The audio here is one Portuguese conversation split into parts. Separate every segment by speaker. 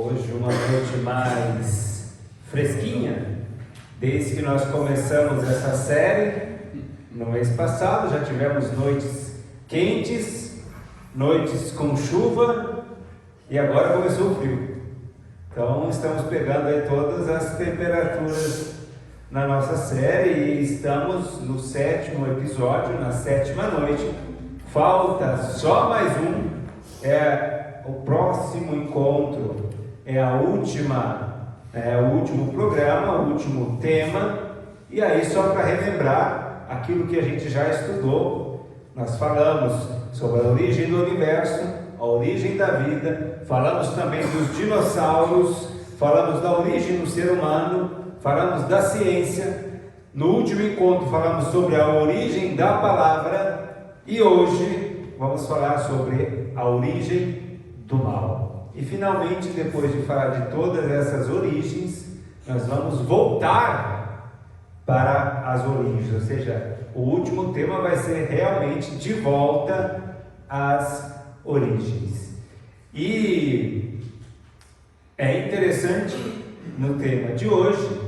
Speaker 1: Hoje uma noite mais fresquinha, desde que nós começamos essa série. No mês passado já tivemos noites quentes, noites com chuva e agora começou o frio. Então estamos pegando aí todas as temperaturas na nossa série e estamos no 7º episódio, na 7ª noite. Falta só mais um, é o próximo encontro, é o último programa, o último tema. E aí, só para relembrar aquilo que a gente já estudou, nós falamos sobre a origem do universo, a origem da vida, falamos também dos dinossauros, falamos da origem do ser humano, falamos da ciência. No último encontro falamos sobre a origem da palavra e hoje vamos falar sobre a origem do mal. E finalmente, depois de falar de todas essas origens, nós vamos voltar para as origens, ou seja, o último tema vai ser realmente de volta às origens. E é interessante no tema de hoje,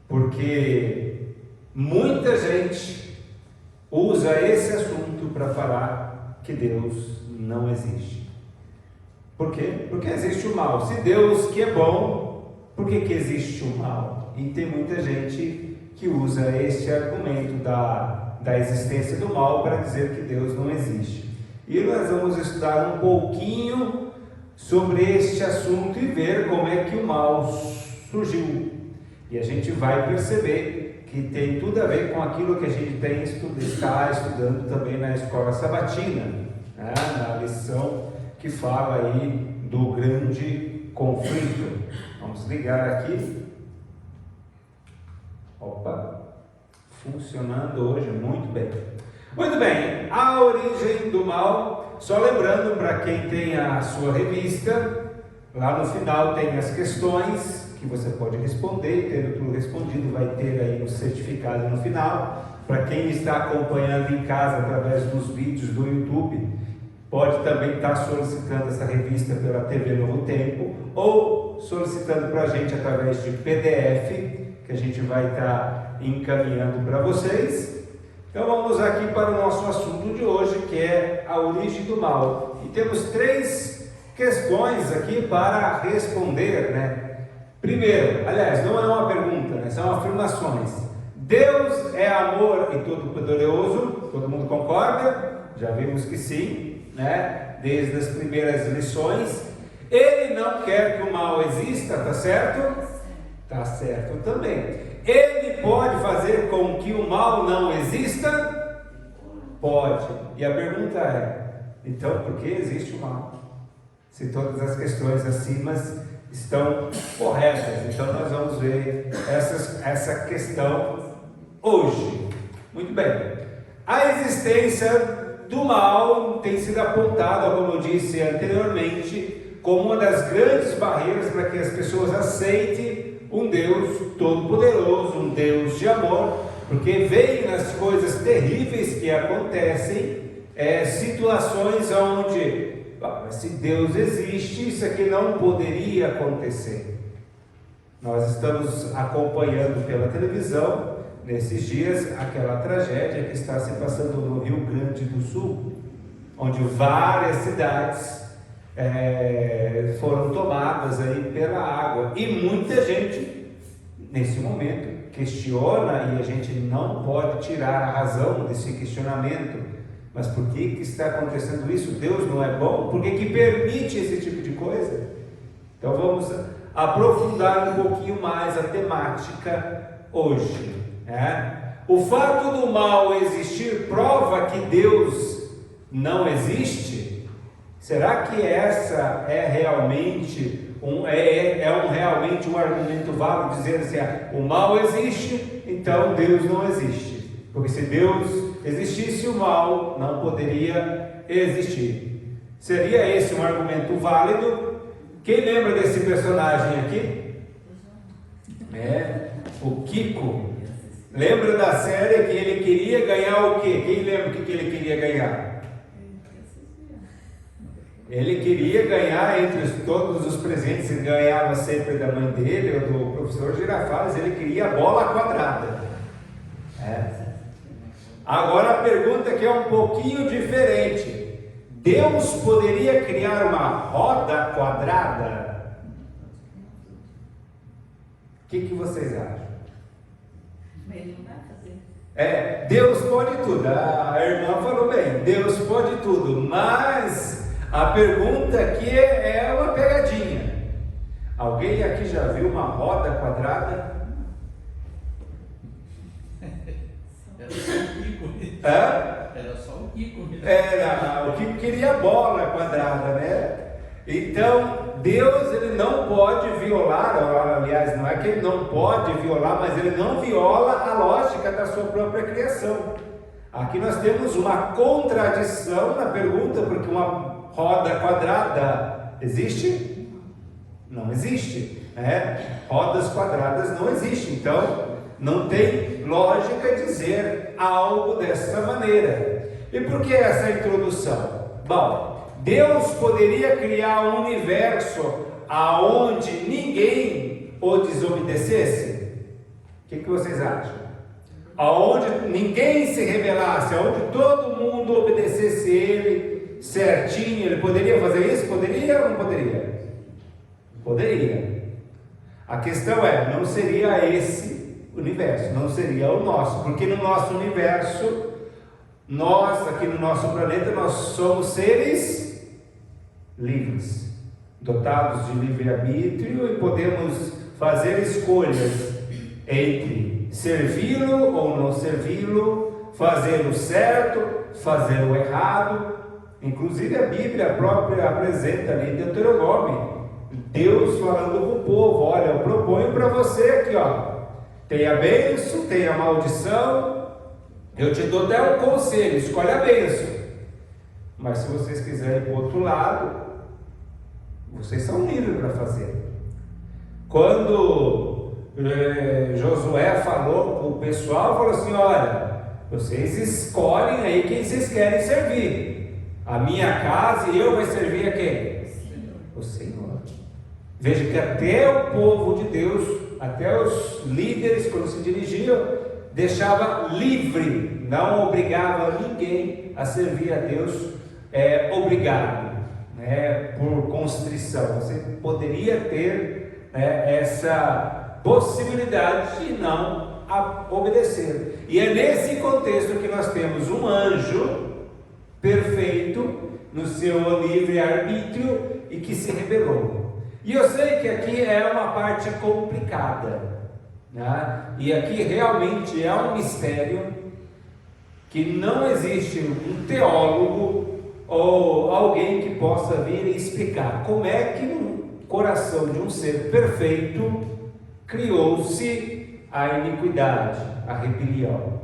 Speaker 1: porque muita gente usa esse assunto para falar que Deus não existe. Por quê? Porque existe o mal. Se Deus que é bom, por que existe o mal? E tem muita gente que usa este argumento da existência do mal para dizer que Deus não existe. E nós vamos estudar um pouquinho sobre este assunto e ver como é que o mal surgiu. E a gente vai perceber que tem tudo a ver com aquilo que a gente está estudando também na escola sabatina, né? Na lição que fala aí do grande conflito. Vamos ligar aqui. Opa, funcionando hoje muito bem. Muito bem, a origem do mal. Só lembrando para quem tem a sua revista, lá no final tem as questões que você pode responder. Tendo tudo respondido, vai ter aí um certificado no final. Para quem está acompanhando em casa através dos vídeos do YouTube, pode também estar solicitando essa revista pela TV Novo Tempo ou solicitando para a gente através de PDF, que a gente vai estar encaminhando para vocês. Então vamos aqui para o nosso assunto de hoje, que é a origem do mal. E temos 3 questões aqui para responder, né? Primeiro, aliás, não é uma pergunta, né? São afirmações. Deus é amor e todo-poderoso, todo mundo concorda? Já vimos que sim, né? Desde as primeiras lições. Ele não quer que o mal exista, tá certo? Tá certo também. Ele pode fazer com que o mal não exista? Pode. E a pergunta é, então, por que existe o mal? Se todas as questões acima estão corretas. Então nós vamos ver essa questão hoje. Muito bem. A existência do mal tem sido apontada, como eu disse anteriormente, como uma das grandes barreiras para que as pessoas aceitem um Deus todo-poderoso, um Deus de amor, porque veem nas coisas terríveis que acontecem, situações onde, se Deus existe, isso aqui não poderia acontecer. Nós estamos acompanhando pela televisão, nesses dias, aquela tragédia que está se passando no Rio Grande do Sul, onde várias cidades foram tomadas aí pela água, e muita gente nesse momento questiona, e a gente não pode tirar a razão desse questionamento, mas por que está acontecendo isso? Deus não é bom? Por que permite esse tipo de coisa? Então vamos aprofundar um pouquinho mais a temática hoje, né? O fato do mal existir prova que Deus não existe? Será que essa é realmente realmente um argumento válido, dizendo assim, o mal existe, então Deus não existe? Porque se Deus existisse, o mal não poderia existir. Seria esse um argumento válido? Quem lembra desse personagem aqui? O Kiko. Lembra da série que ele queria ganhar o quê? Quem lembra o que ele queria ganhar? Ele queria ganhar todos os presentes, ele ganhava sempre da mãe dele ou do professor Girafales, ele queria a bola quadrada. Agora a pergunta que é um pouquinho diferente: Deus poderia criar uma roda quadrada? O que vocês acham?
Speaker 2: Ele não vai fazer.
Speaker 1: Deus pode tudo. A irmã falou bem, Deus pode tudo, mas a pergunta aqui é uma pegadinha. Alguém aqui já viu uma roda quadrada?
Speaker 3: Era só o Kiko.
Speaker 1: Era
Speaker 3: só o Kiko.
Speaker 1: Era o Kiko queria bola quadrada, né? Então, Deus, ele não pode violar, aliás, não é que ele não pode violar, mas ele não viola a lógica da sua própria criação. Aqui nós temos uma contradição na pergunta, porque uma roda quadrada existe? Não existe, rodas quadradas não existem, então não tem lógica dizer algo dessa maneira. E por que essa introdução? Bom, Deus poderia criar um universo aonde ninguém o desobedecesse? O que vocês acham? Aonde ninguém se rebelasse, aonde todo mundo obedecesse ele certinho, ele poderia fazer isso? Poderia ou não poderia? Poderia. A questão é, não seria esse universo, não seria o nosso, porque no nosso universo, nós aqui no nosso planeta, nós somos seres livres, dotados de livre-arbítrio, e podemos fazer escolhas entre servi-lo ou não servi-lo, fazer o certo, fazer o errado. Inclusive a Bíblia própria apresenta ali em Deuteronômio, Deus falando com o povo: olha, eu proponho para você aqui, tem a bênção, tem a maldição, eu te dou até um conselho, escolhe a bênção, mas se vocês quiserem ir para o outro lado, vocês são livres para fazer. Quando Josué falou com o pessoal, falou assim: olha, vocês escolhem aí quem vocês querem servir, a minha casa e eu vai servir a quem? O Senhor. Veja que até o povo de Deus, até os líderes, quando se dirigiam, deixava livre, não obrigava ninguém a servir a Deus obrigado, por constrição. Você poderia ter essa possibilidade de não obedecer. E é nesse contexto que nós temos um anjo perfeito no seu livre-arbítrio e que se rebelou. E eu sei que aqui é uma parte complicada, e aqui realmente é um mistério que não existe um teólogo ou alguém que possa vir e explicar como é que no coração de um ser perfeito criou-se a iniquidade, a rebelião.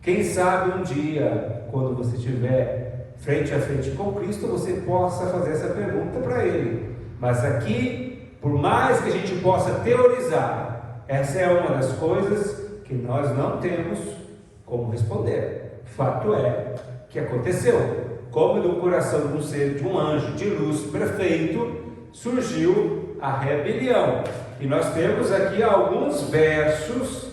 Speaker 1: Quem sabe um dia, quando você estiver frente a frente com Cristo, você possa fazer essa pergunta para Ele. Mas aqui, por mais que a gente possa teorizar, essa é uma das coisas que nós não temos como responder. Fato é que aconteceu. Como do coração de um ser, de um anjo de luz perfeito, surgiu a rebelião. E nós temos aqui alguns versos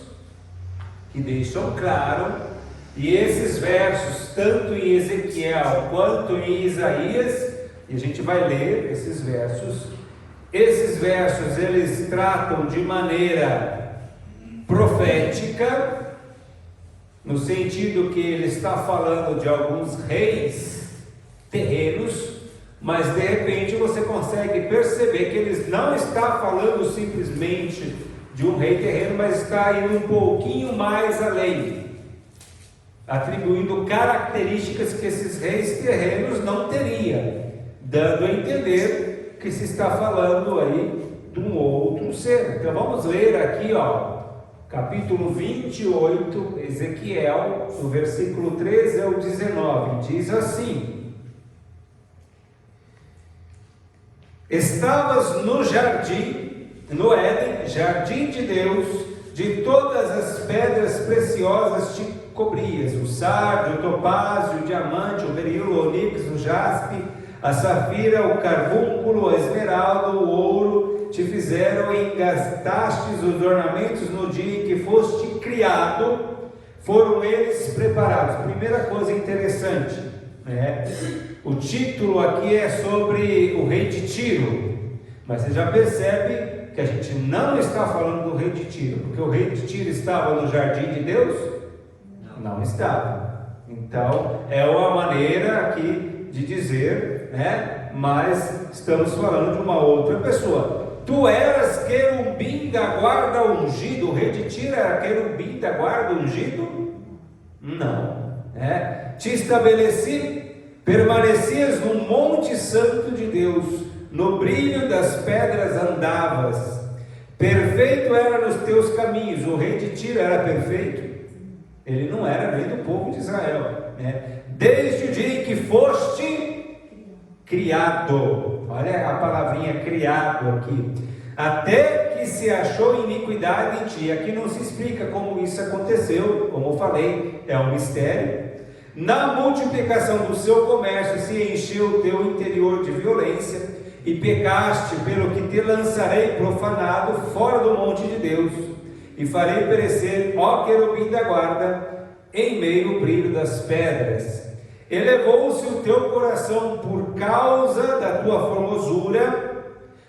Speaker 1: que deixam claro, e esses versos, tanto em Ezequiel quanto em Isaías, e a gente vai ler esses versos. Esses versos, eles tratam de maneira profética, no sentido que ele está falando de alguns reis terrenos, mas de repente você consegue perceber que ele não está falando simplesmente de um rei terreno, mas está indo um pouquinho mais além, atribuindo características que esses reis terrenos não teriam, dando a entender que se está falando aí de um outro ser. Então vamos ler aqui, capítulo 28, Ezequiel, do versículo 13 ao 19, diz assim: estavas no jardim, no Éden, jardim de Deus, de todas as pedras preciosas te cobrias, o sardio, o topázio, o diamante, o berilo, o oníx, o jaspe, A safira, o carbúnculo, a esmeralda, o ouro te fizeram e gastastes os ornamentos no dia em que foste criado, foram eles preparados. Primeira coisa interessante, né? O título aqui é sobre o rei de Tiro, mas você já percebe que a gente não está falando do rei de Tiro, porque o rei de Tiro estava no jardim de Deus? Não estava. Então é uma maneira aqui de dizer, né? Mas estamos falando de uma outra pessoa. Tu eras querubim da guarda ungido. O rei de Tiro era querubim da guarda ungido? Não, né? Te estabeleci, permanecias no monte santo de Deus, no brilho das pedras andavas, perfeito era nos teus caminhos. O rei de Tiro era perfeito? Ele não era nem do povo de Israel, né? Desde o dia em que foste criado, olha a palavrinha criado aqui, até que se achou iniquidade em ti. Aqui não se explica como isso aconteceu, como eu falei, é um mistério. Na multiplicação do seu comércio se encheu o teu interior de violência, e pecaste, pelo que te lançarei profanado fora do monte de Deus, e farei perecer, ó querubim da guarda, em meio ao brilho das pedras. Elevou-se o teu coração por causa da tua formosura,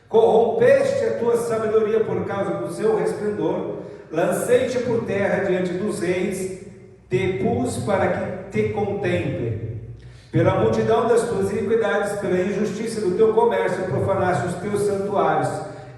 Speaker 1: corrompeste a tua sabedoria por causa do seu resplendor, lancei-te por terra diante dos reis, te pus para que te contemple. Pela multidão das tuas iniquidades, pela injustiça do teu comércio, profanaste os teus santuários.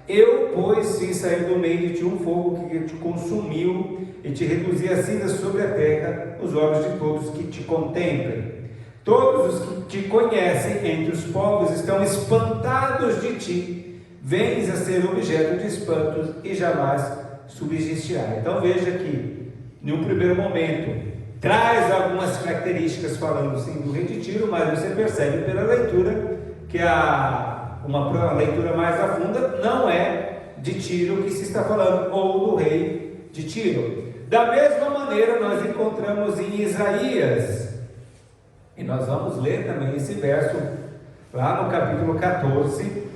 Speaker 1: Eu, pois, fiz sair do meio de ti um fogo que te consumiu, e te reduzi a cinza sobre a terra, os olhos de todos que te contemplem. Todos os que te conhecem entre os povos estão espantados de ti. Vens a ser objeto de espantos e jamais subsistirá. Então veja que, em um primeiro momento, traz algumas características falando sim do rei de Tiro, mas você percebe pela leitura que uma leitura mais a funda não é de Tiro que se está falando, ou do rei de Tiro. Da mesma maneira nós encontramos em Isaías, e nós vamos ler também esse verso lá no capítulo 14.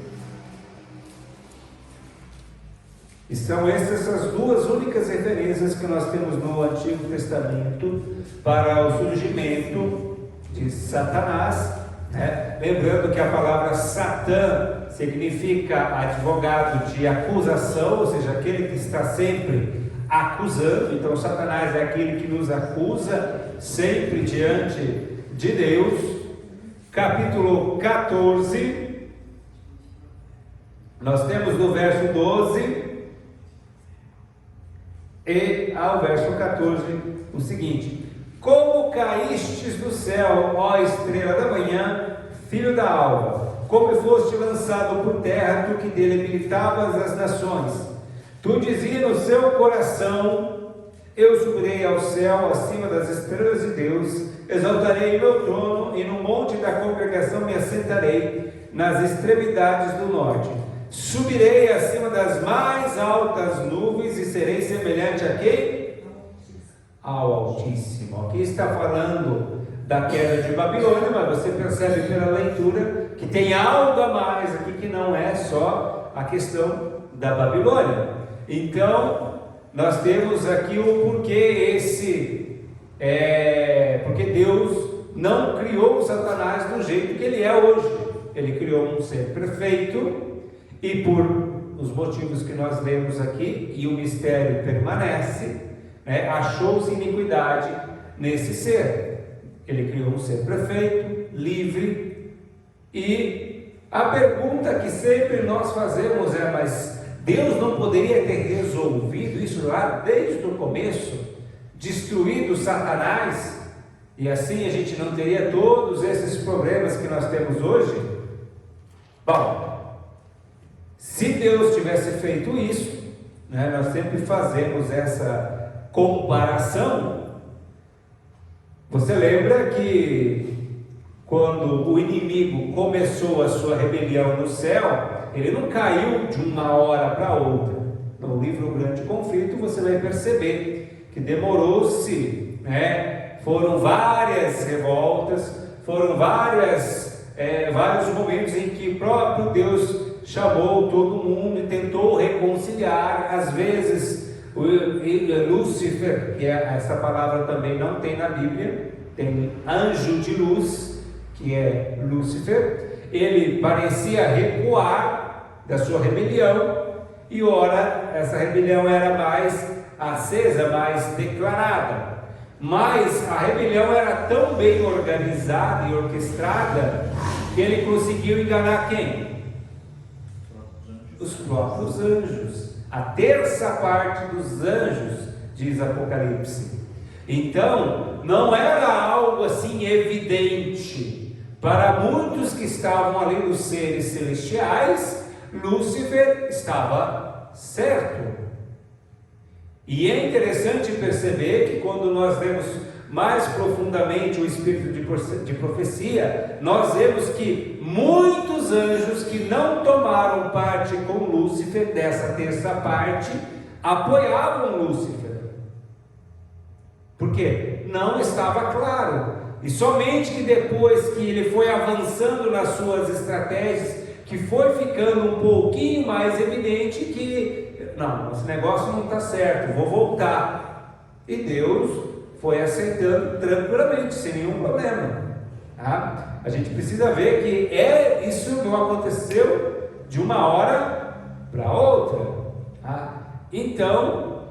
Speaker 1: E são essas duas únicas referências que nós temos no Antigo Testamento para o surgimento de Satanás, né? Lembrando que a palavra Satã significa advogado de acusação, ou seja, aquele que está sempre acusando. Então Satanás é aquele que nos acusa sempre diante de Deus. Capítulo 14, nós temos no verso 12 e ao verso 14 o seguinte: como caístes do céu, ó estrela da manhã, filho da alva, como foste lançado por terra, tu que debilitavas as nações. Tu dizias no seu coração: eu subirei ao céu, acima das estrelas de Deus, exaltarei o meu trono, e no monte da congregação me assentarei, nas extremidades do norte. Subirei acima das mais altas nuvens, e serei semelhante a quem? Ao Altíssimo. Aqui está falando da queda de Babilônia, mas você percebe pela leitura que tem algo a mais aqui, que não é só a questão da Babilônia. Então nós temos aqui o porquê porque Deus não criou Satanás do jeito que ele é hoje. Ele criou um ser perfeito, e por os motivos que nós lemos aqui, e o mistério permanece, né, achou-se iniquidade nesse ser. Ele criou um ser perfeito, livre, e a pergunta que sempre nós fazemos é: mas Deus não poderia ter resolvido isso lá desde o começo, destruído Satanás, e assim a gente não teria todos esses problemas que nós temos hoje? Bom, se Deus tivesse feito isso, né, nós sempre fazemos essa comparação. Você lembra que quando o inimigo começou a sua rebelião no céu, ele não caiu de uma hora para outra. No livro O Grande Conflito você vai perceber que demorou-se, né? Foram várias revoltas, foram várias vários momentos em que o próprio Deus chamou todo mundo e tentou reconciliar. Às vezes Lúcifer, que essa palavra também não tem na Bíblia, tem anjo de luz, que é Lúcifer, ele parecia recuar da sua rebelião, e ora essa rebelião era mais acesa, mais declarada. Mas a rebelião era tão bem organizada e orquestrada que ele conseguiu enganar quem? Os próprios anjos. A terça parte dos anjos, diz Apocalipse. Então, não era algo assim evidente. Para muitos que estavam ali nos seres celestiais, Lúcifer estava certo. E é interessante perceber que quando nós vemos mais profundamente o espírito de profecia, nós vemos que muitos anjos que não tomaram parte com Lúcifer, dessa terça parte, apoiavam Lúcifer. Por quê? Não estava claro. E somente que depois que ele foi avançando nas suas estratégias, que foi ficando um pouquinho mais evidente que não, esse negócio não está certo, vou voltar. E Deus foi aceitando tranquilamente, sem nenhum problema. Tá? A gente precisa ver que isso não aconteceu de uma hora para outra. Tá? Então,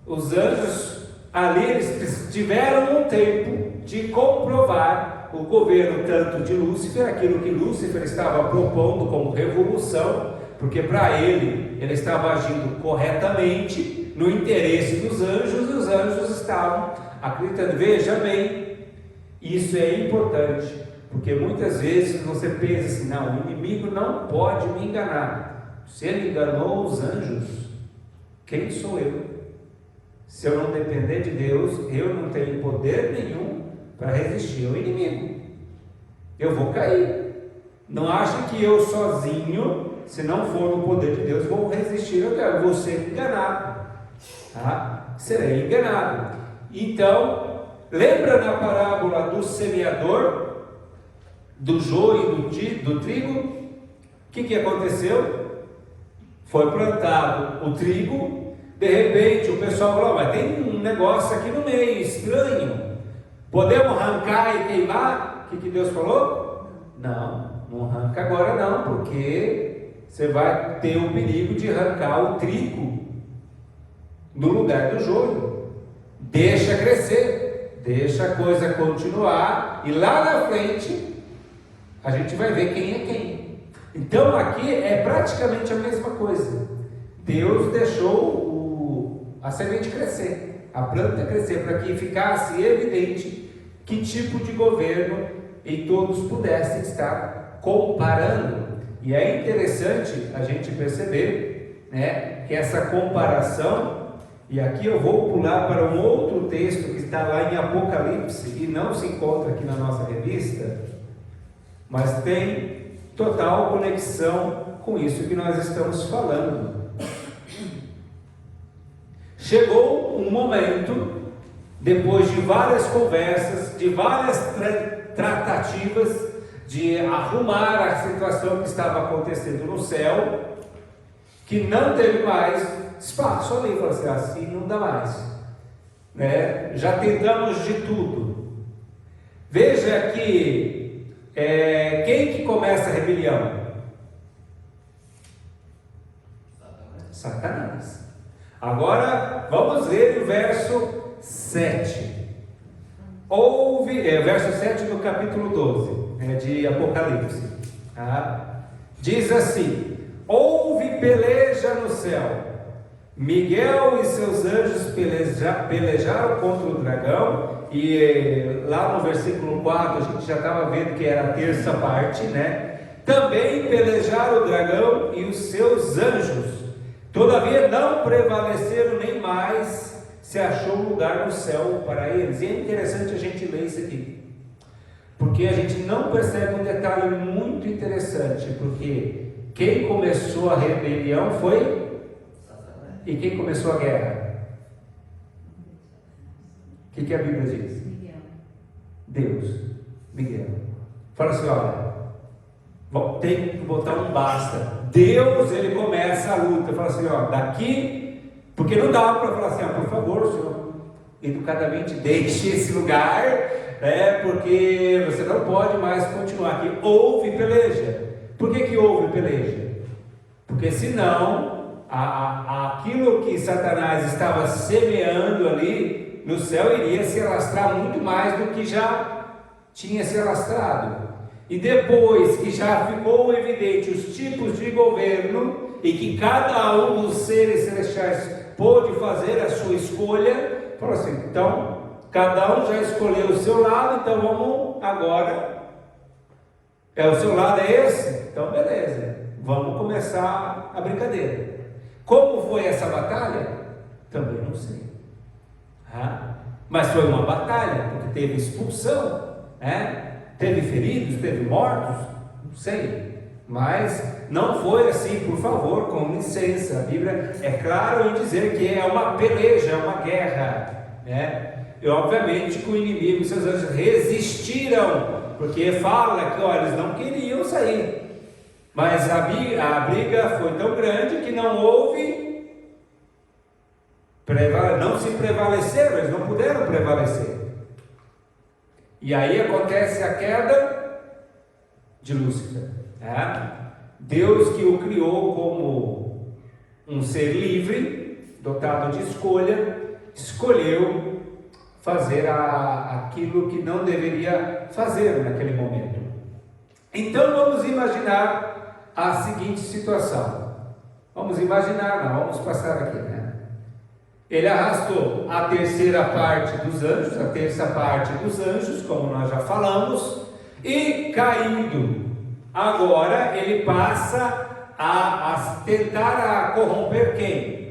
Speaker 1: os anjos ali, eles tiveram um tempo de comprovar o governo tanto de Lúcifer, aquilo que Lúcifer estava propondo como revolução, porque para ele estava agindo corretamente no interesse dos anjos, e os anjos estavam acreditando. Veja bem, isso é importante, porque muitas vezes você pensa assim, não, o inimigo não pode me enganar. Se ele enganou os anjos, quem sou eu? Se eu não depender de Deus, eu não tenho poder nenhum para resistir ao inimigo. Eu vou cair. Não ache que eu sozinho, se não for no poder de Deus, vou resistir. Eu vou ser enganado. Tá? Serei enganado. Então, lembra na parábola do semeador, do joio e do trigo? O que aconteceu? Foi plantado o trigo. De repente o pessoal falou, mas tem um negócio aqui no meio, estranho. Podemos arrancar e queimar? O que Deus falou? Não arranca agora não, porque você vai ter o perigo de arrancar o trigo no lugar do joio. Deixa crescer, deixa a coisa continuar, e lá na frente a gente vai ver quem é quem. Então aqui é praticamente a mesma coisa. Deus deixou a semente crescer, a planta crescer, para que ficasse evidente que tipo de governo e todos pudessem estar comparando. E é interessante a gente perceber, né, que essa comparação, e aqui eu vou pular para um outro texto que está lá em Apocalipse e não se encontra aqui na nossa revista, mas tem total conexão com isso que nós estamos falando. Chegou um momento, depois de várias conversas, de várias tratativas, de arrumar a situação que estava acontecendo no céu, que não teve mais espaço ali. Falou assim não dá mais, né? Já tentamos de tudo. Veja que quem que começa a rebelião? Satanás. Agora vamos ler o verso 7. Verso 7 do capítulo 12 de Apocalipse. Diz assim: houve peleja no céu. Miguel e seus anjos pelejaram contra o dragão. E lá no versículo 4 a gente já estava vendo que era a terça parte, né? Também pelejaram o dragão e os seus anjos. Todavia não prevaleceram, nem mais se achou lugar no céu para eles. E é interessante a gente ler isso aqui, porque a gente não percebe um detalhe muito interessante, porque quem começou a rebelião foi Satanás. E quem começou a guerra? O que a Bíblia diz? Miguel. Deus. Miguel. Fala assim, olha, tem que botar um basta. Deus, ele começa a luta, fala assim, ó, daqui, porque não dá para falar assim, ó, por favor, senhor, educadamente deixe esse lugar, porque você não pode mais continuar aqui. Houve peleja. Por que houve peleja? Porque senão, aquilo que Satanás estava semeando ali no céu iria se alastrar muito mais do que já tinha se alastrado. E depois que já ficou evidente os tipos de governo e que cada um dos seres celestiais pôde fazer a sua escolha, falou assim, então, cada um já escolheu o seu lado, então vamos agora, o seu lado é esse? Então beleza, vamos começar a brincadeira. Como foi essa batalha? Também não sei. Mas foi uma batalha, porque teve expulsão, teve feridos, teve mortos, não sei. Mas não foi assim, por favor, com licença. A Bíblia é clara em dizer que é uma peleja, é uma guerra, E obviamente que o inimigo e seus anjos resistiram, porque fala que eles não queriam sair, mas a briga foi tão grande que não se prevaleceram, eles não puderam prevalecer. E aí acontece a queda de Lúcifer. Deus, que o criou como um ser livre, dotado de escolha, escolheu fazer aquilo que não deveria fazer naquele momento. Então vamos imaginar a seguinte situação. Vamos passar aqui, Ele arrastou a terça parte dos anjos, como nós já falamos, e caindo, agora ele passa a tentar corromper quem?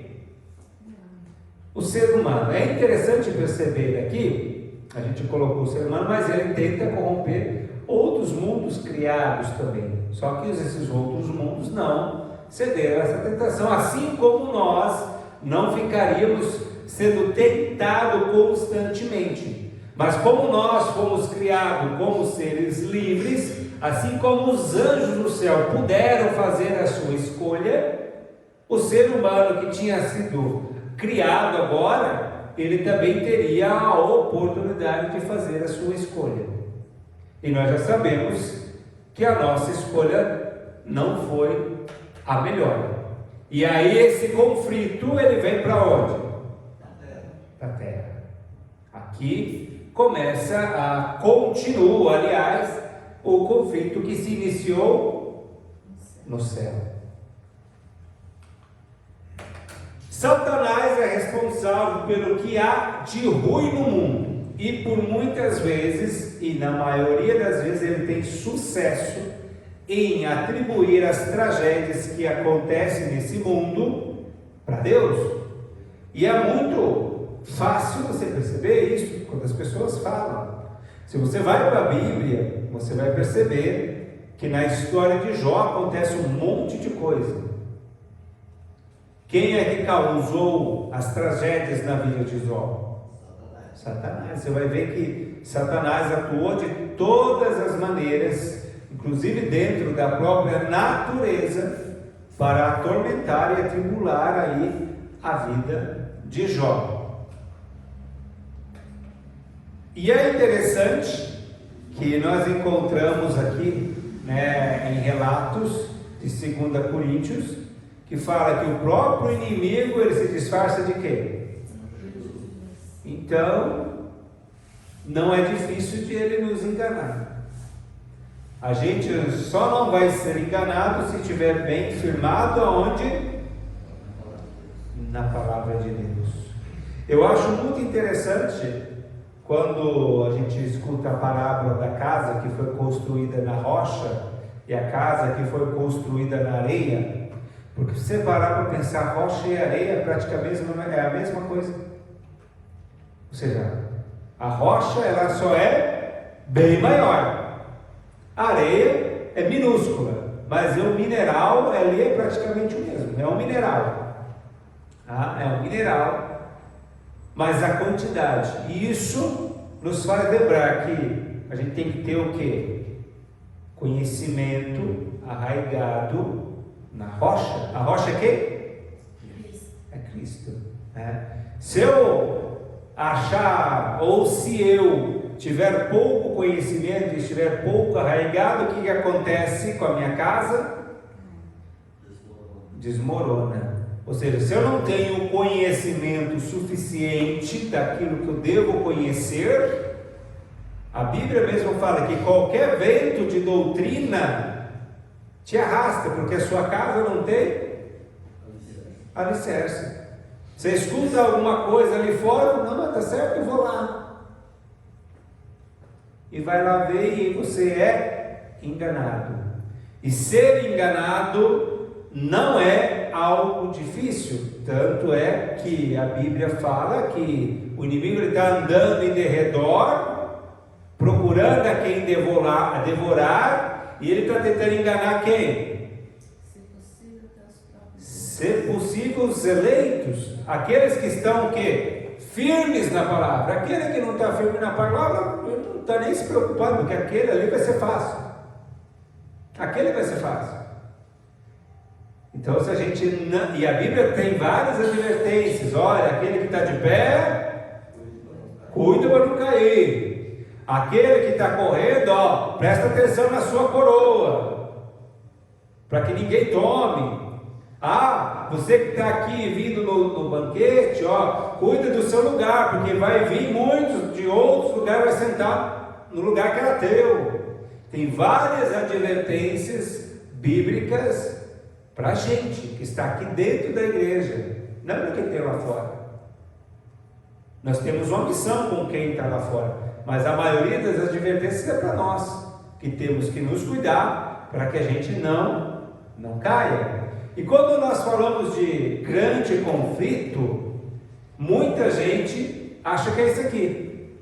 Speaker 1: O ser humano. É interessante perceber aqui, a gente colocou o ser humano, mas ele tenta corromper outros mundos criados também. Só que esses outros mundos não cederam a essa tentação, assim como nós não ficaríamos sendo tentados constantemente. Mas como nós fomos criados como seres livres, assim como os anjos do céu puderam fazer a sua escolha, o ser humano que tinha sido criado agora, ele também teria a oportunidade de fazer a sua escolha. E nós já sabemos que a nossa escolha não foi a melhor. E aí esse conflito, ele vem para onde? Da terra. Aqui continua, aliás, o conflito que se iniciou no céu. Satanás é responsável pelo que há de ruim no mundo, e por muitas vezes, e na maioria das vezes, ele tem sucesso em atribuir as tragédias que acontecem nesse mundo para Deus. E é muito fácil você perceber isso quando as pessoas falam. Se você vai para a Bíblia, você vai perceber que na história de Jó acontece um monte de coisa. Quem é que causou as tragédias na vida de Jó? Satanás. Você vai ver que Satanás atuou de todas as maneiras, inclusive dentro da própria natureza, para atormentar e atribular aí a vida de Jó. E é interessante que nós encontramos aqui, em relatos de 2 Coríntios, que fala que o próprio inimigo, ele se disfarça de quê? Então, não é difícil de ele nos enganar. A gente só não vai ser enganado se estiver bem firmado aonde? Na palavra de Deus. Eu acho muito interessante quando a gente escuta a parábola da casa que foi construída na rocha e a casa que foi construída na areia. Porque se você parar para pensar, rocha e areia praticamente é a mesma coisa. Ou seja, a rocha ela só é bem maior. A areia é minúscula, mas o mineral ali é praticamente o mesmo. É um mineral. É um mineral, mas a quantidade. E isso nos faz lembrar que a gente tem que ter o quê? Conhecimento arraigado na rocha. A rocha é quem?
Speaker 2: Cristo.
Speaker 1: É Cristo. Se eu achar, ou se eu tiver pouco conhecimento, estiver pouco arraigado, o que acontece com a minha casa? Desmorona. Ou seja, se eu não tenho conhecimento suficiente daquilo que eu devo conhecer, a Bíblia mesmo fala que qualquer vento de doutrina te arrasta, porque a sua casa não tem alicerce. Você escuta alguma coisa ali fora, não, está certo, eu vou lá. E vai lá ver e você é enganado. E ser enganado não é algo difícil, tanto é que a Bíblia fala que o inimigo está andando em derredor, procurando a quem devorar, e ele está tentando enganar quem? Se possível, os eleitos, aqueles que estão o quê? Firmes na palavra. Aquele que não está firme na palavra, não está nem se preocupando, porque aquele ali vai ser fácil. Aquele vai ser fácil. Então, se a gente não... E a Bíblia tem várias advertências. Olha, aquele que está de pé, cuida para não cair. Aquele que está correndo, ó, presta atenção na sua coroa, para que ninguém tome. Ah, você que está aqui vindo no banquete, ó, cuida do seu lugar, porque vai vir muitos de outros lugares, vai sentar no lugar que era teu. Tem várias advertências bíblicas para a gente que está aqui dentro da igreja, não para quem tem lá fora. Nós temos uma missão com quem está lá fora, mas a maioria das advertências é para nós, que temos que nos cuidar para que a gente não caia. E quando nós falamos de grande conflito, muita gente acha que é isso aqui.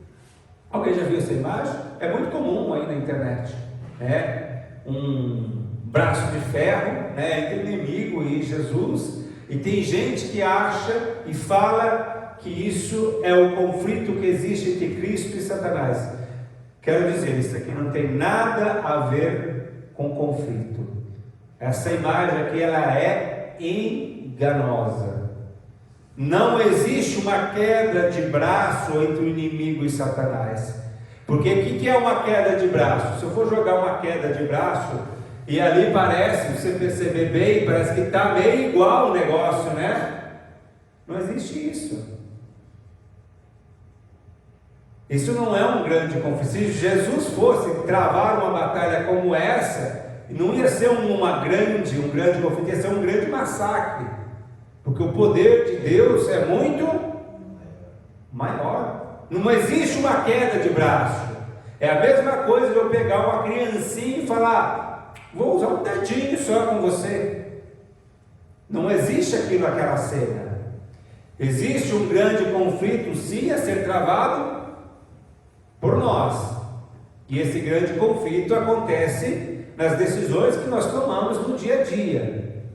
Speaker 1: Alguém já viu essa imagem? É muito comum aí na internet, né? Um braço de ferro, né, entre o inimigo e Jesus, e tem gente que acha e fala que isso é o conflito que existe entre Cristo e Satanás. Quero dizer, isso aqui não tem nada a ver com conflito. Essa imagem aqui, ela é enganosa. Não existe uma queda de braço entre o inimigo e Satanás. Porque o que é uma queda de braço? Se eu for jogar uma queda de braço, e ali parece, você perceber bem, parece que está meio igual o negócio, né? Não existe isso. Isso não é um grande conflito. Se Jesus fosse travar uma batalha como essa, não ia ser um grande conflito, ia ser um grande massacre. Porque o poder de Deus é muito maior. Não existe uma queda de braço. É a mesma coisa de eu pegar uma criancinha e falar: vou usar um dedinho só com você. Não existe aquilo naquela cena. Existe um grande conflito, sim, a ser travado por nós. E esse grande conflito acontece nas decisões que nós tomamos no dia a dia.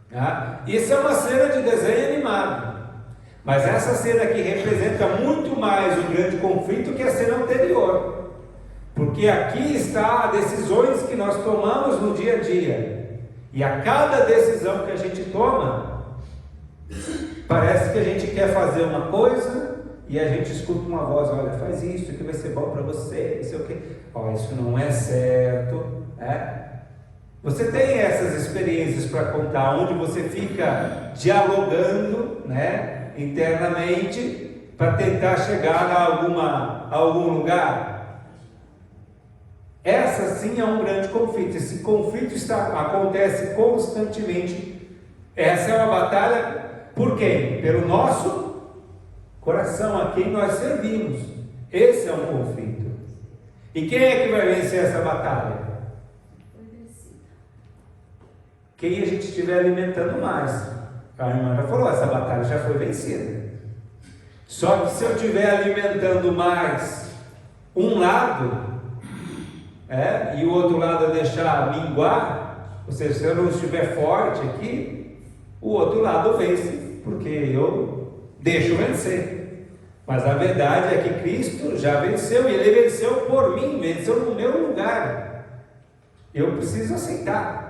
Speaker 1: Tá? Isso é uma cena de desenho animado. Mas essa cena aqui representa muito mais o grande conflito que a cena anterior. Porque aqui está as decisões que nós tomamos no dia a dia. E a cada decisão que a gente toma, parece que a gente quer fazer uma coisa e a gente escuta uma voz: olha, faz isso que vai ser bom para você, não sei o quê. Ó, isso não é certo, né? Você tem essas experiências para contar, onde você fica dialogando, né, internamente, para tentar chegar a algum lugar? Essa sim é um grande conflito. Esse conflito acontece constantemente. Essa é uma batalha por quem? Pelo nosso coração, a quem nós servimos. Esse é um conflito. E quem é que vai vencer essa batalha? Quem a gente estiver alimentando mais. A irmã já falou, essa batalha já foi vencida. Só que se eu estiver alimentando mais um lado, e o outro lado eu deixar minguar, ou seja, se eu não estiver forte aqui, o outro lado vence, porque eu deixo vencer. Mas a verdade é que Cristo já venceu, e Ele venceu por mim, venceu no meu lugar. Eu preciso aceitar.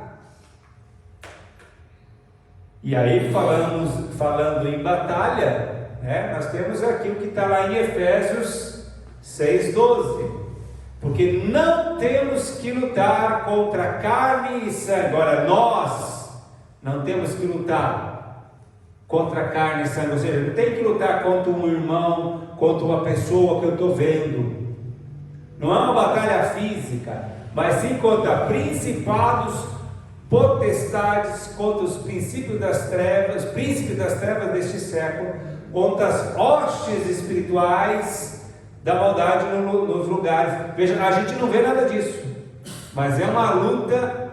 Speaker 1: E aí falando em batalha, né, nós temos aqui o que está lá em Efésios 6,12. Porque não temos que lutar contra carne e sangue. Agora, nós não temos que lutar contra carne e sangue. Ou seja, não tem que lutar contra um irmão, contra uma pessoa que eu estou vendo. Não é uma batalha física, mas sim contra principados, potestades, contra os príncipes das trevas deste século, contra as hostes espirituais da maldade nos lugares. Veja, a gente não vê nada disso, mas é uma luta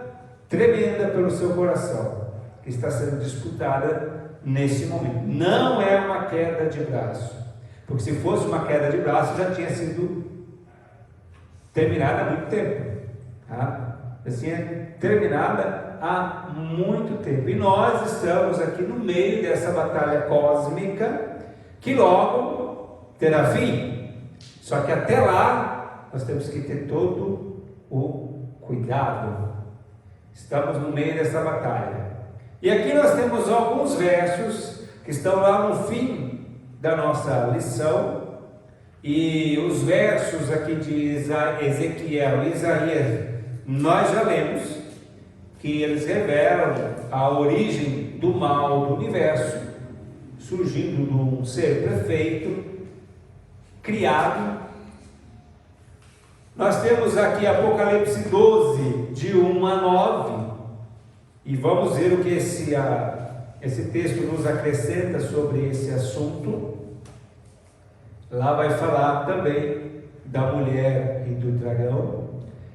Speaker 1: tremenda pelo seu coração, que está sendo disputada nesse momento. Não é uma queda de braço, porque se fosse uma queda de braço, já tinha sido terminada há muito tempo, tá? Assim, é terminada há muito tempo, e nós estamos aqui no meio dessa batalha cósmica, que logo terá fim. Só que até lá, nós temos que ter todo o cuidado. Estamos no meio dessa batalha. E aqui nós temos alguns versos que estão lá no fim da nossa lição. E os versos aqui de Ezequiel e Isaías, nós já lemos, que eles revelam a origem do mal do universo, surgindo de um ser perfeito, criado. Nós temos aqui Apocalipse 12, de 1 a 9, e vamos ver o que esse texto nos acrescenta sobre esse assunto. Lá vai falar também da mulher e do dragão,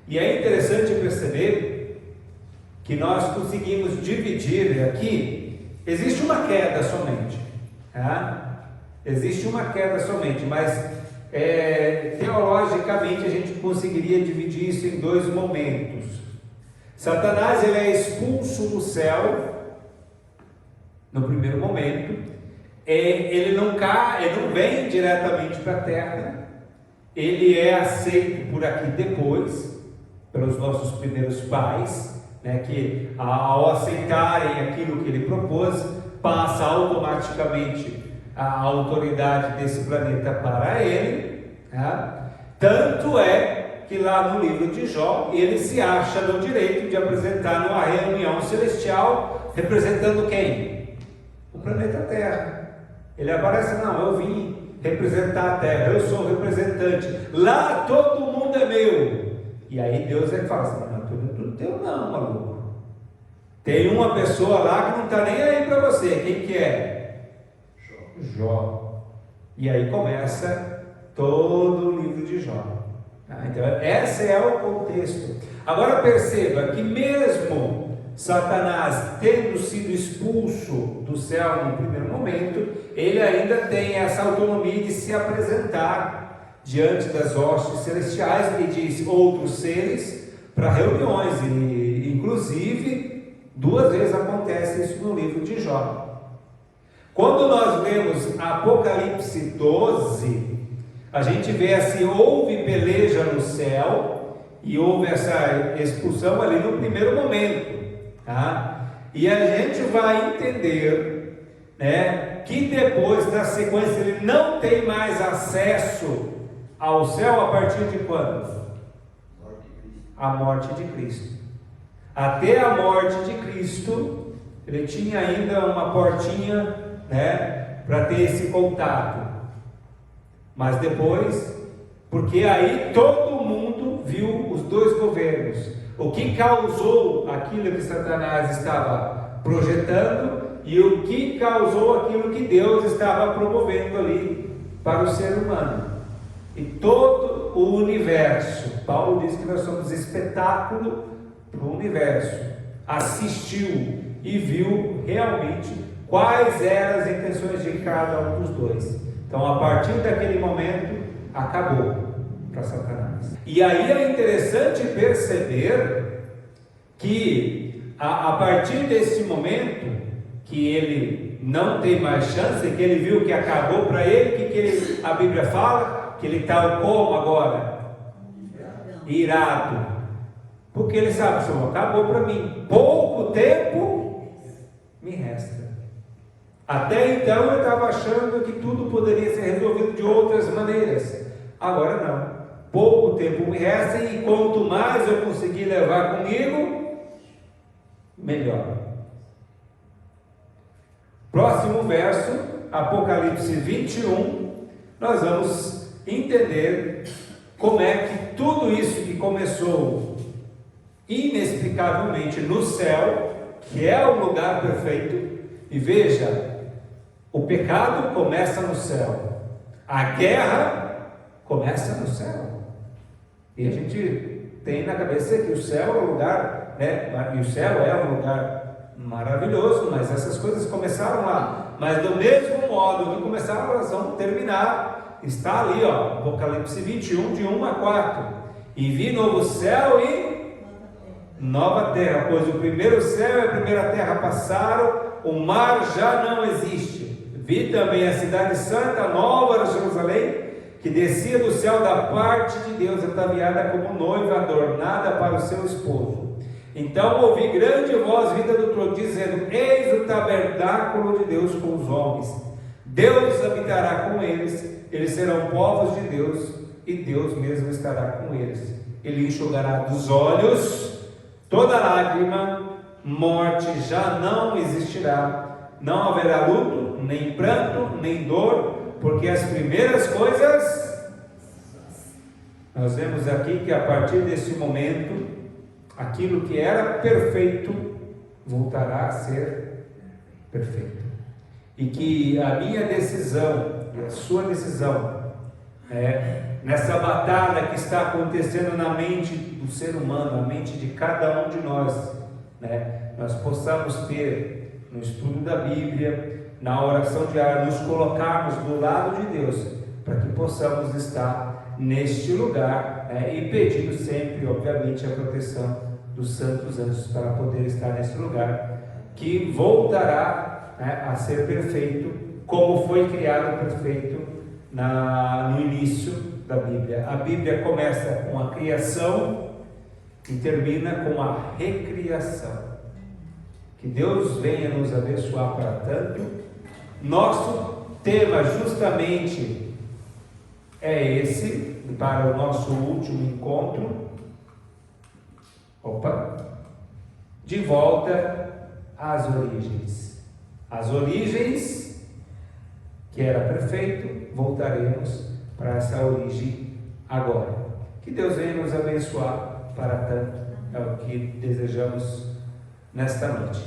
Speaker 1: e é interessante perceber que nós conseguimos dividir aqui. Existe uma queda somente, tá? Existe uma queda somente, mas teologicamente a gente conseguiria dividir isso em dois momentos. Satanás, ele é expulso do céu no primeiro momento. Ele não vem diretamente para a terra, ele é aceito por aqui depois, pelos nossos primeiros pais, né, que ao aceitarem aquilo que ele propôs, passa automaticamente a autoridade desse planeta para ele, tá? Tanto é que lá no livro de Jó, ele se acha no direito de apresentar numa reunião celestial, representando quem? O planeta Terra. Ele aparece, não, eu vim representar a Terra, eu sou o representante, lá todo mundo é meu. E aí Deus fala assim, não, tudo teu não, maluco. Tem uma pessoa lá que não está nem aí para você. Quem que é? Jó. E aí começa todo o livro de Jó. Então esse é o contexto. Agora perceba que mesmo Satanás tendo sido expulso do céu no primeiro momento, ele ainda tem essa autonomia de se apresentar diante das hostes celestiais e de outros seres para reuniões, e inclusive 2 vezes acontece isso no livro de Jó. Quando nós lemos Apocalipse 12, a gente vê assim, houve peleja no céu e houve essa expulsão ali no primeiro momento, tá? E a gente vai entender, né, que depois da sequência ele não tem mais acesso ao céu a partir de quando? A morte de Cristo. Até a morte de Cristo, ele tinha ainda uma portinha, né, para ter esse contato. Mas depois, porque aí todo mundo viu os 2 governos, o que causou aquilo que Satanás estava projetando e o que causou aquilo que Deus estava promovendo ali para o ser humano. E todo o universo, Paulo diz que nós somos espetáculo para o universo, assistiu e viu realmente quais eram as intenções de cada um dos 2. Então, a partir daquele momento, acabou para Satanás. E aí é interessante perceber que a partir desse momento que ele não tem mais chance, que ele viu que acabou para ele, que a Bíblia fala? Que ele está como agora? Irado. Porque ele sabe, Senhor, acabou para mim. Pouco tempo me resta. Até então eu estava achando que tudo poderia ser resolvido de outras maneiras. Agora não. Pouco tempo me resta e quanto mais eu conseguir levar comigo, melhor. Próximo verso, Apocalipse 21, nós vamos entender como é que tudo isso que começou inexplicavelmente no céu, que é o lugar perfeito, e veja, o pecado começa no céu, a guerra começa no céu, e a gente tem na cabeça que o céu é um lugar, né? E o céu é um lugar maravilhoso, mas essas coisas começaram lá, mas do mesmo modo que começaram, elas vão terminar. Está ali, ó, Apocalipse 21, de 1 a 4, e vi novo céu e nova terra, pois o primeiro céu e a primeira terra passaram, o mar já não existe. Vi também a cidade santa, Nova Jerusalém, que descia do céu da parte de Deus, ataviada como noiva adornada para o seu esposo. Então ouvi grande voz vinda do trono, dizendo: eis o tabernáculo de Deus com os homens, Deus habitará com eles, eles serão povos de Deus, e Deus mesmo estará com eles. Ele enxugará dos olhos toda lágrima, morte já não existirá, não haverá luto, nem pranto, nem dor, porque as primeiras coisas, nós vemos aqui que a partir desse momento, aquilo que era perfeito voltará a ser perfeito, e que a minha decisão e a sua decisão nessa batalha que está acontecendo na mente do ser humano, na mente de cada um de nós, nós possamos ter no estudo da Bíblia, na oração diária, nos colocarmos do lado de Deus, para que possamos estar neste lugar, e pedindo sempre, obviamente, a proteção dos santos anjos para poder estar nesse lugar, que voltará a ser perfeito, como foi criado perfeito no início da Bíblia. A Bíblia começa com a criação e termina com a recriação. Que Deus venha nos abençoar para tanto. Nosso tema justamente é esse, para o nosso último encontro. De volta às origens. As origens, que era perfeito, voltaremos para essa origem agora. Que Deus venha nos abençoar para tanto, é o que desejamos nesta noite.